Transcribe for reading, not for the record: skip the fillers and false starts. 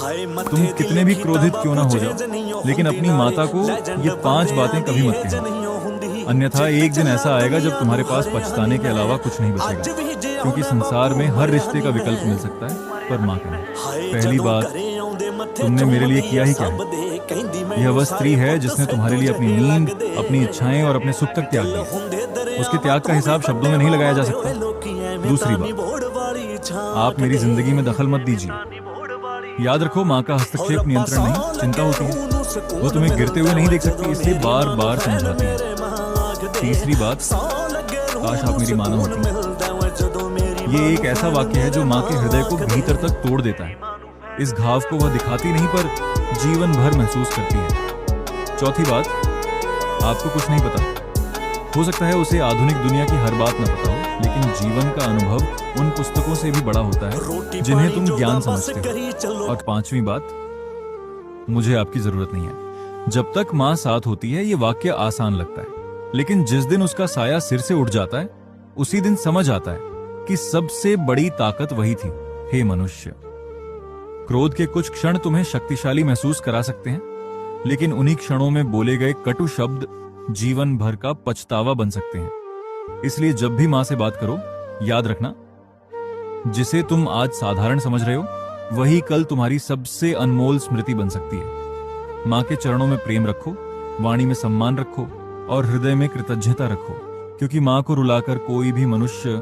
तुम कितने भी क्रोधित क्यों ना हो जाओ, लेकिन अपनी माता को ये 5 बातें कभी मत कहना, अन्यथा एक दिन ऐसा आएगा जब तुम्हारे पास पछताने के अलावा कुछ नहीं बचेगा। क्योंकि संसार में हर रिश्ते का विकल्प मिल सकता है, पर माँ का नहीं। पहली बात, तुमने मेरे लिए किया ही क्या है? यह वह स्त्री है जिसने तुम्हारे लिए अपनी नींद, अपनी इच्छाएं और अपने सुख तक त्याग दिया। उसके त्याग का हिसाब शब्दों में नहीं लगाया जा सकता। दूसरी बात, आप मेरी जिंदगी में दखल मत दीजिए। याद रखो, माँ का हस्तक्षेप नियंत्रण नहीं, चिंता होती है। वो तुम्हें गिरते हुए नहीं देख सकती, इसलिए बार बार समझाती है। तीसरी बात, काश आप मेरी माँ न होती। ये एक ऐसा वाक्य है जो माँ के हृदय को भीतर तक तोड़ देता है। इस घाव को वह दिखाती नहीं, पर जीवन भर महसूस करती है। चौथी बात, आपको कुछ नहीं पता। हो सकता है उसे आधुनिक दुनिया की हर बात न पता हो, लेकिन जीवन का अनुभव उन पुस्तकों से भी बड़ा होता है जिन्हें तुम ज्ञान समझते हो। और पांचवी बात, मुझे आपकी जरूरत नहीं है। जब तक माँ साथ होती है ये वाक्य आसान लगता है, लेकिन जिस दिन उसका साया सिर से उठ जाता है, उसी दिन समझ आता है कि सबसे बड़ी ताकत वही थी। हे मनुष्य, क्रोध के कुछ क्षण तुम्हें शक्तिशाली महसूस करा सकते हैं, लेकिन उन्हीं क्षणों में बोले गए कटु शब्द जीवन भर का पछतावा बन सकते हैं। इसलिए जब भी मां से बात करो, याद रखना, जिसे तुम आज साधारण समझ रहे हो, वही कल तुम्हारी सबसे अनमोल स्मृति बन सकती है। मां के चरणों में प्रेम रखो, वाणी में सम्मान रखो और हृदय में कृतज्ञता रखो, क्योंकि मां को रुलाकर कोई भी मनुष्य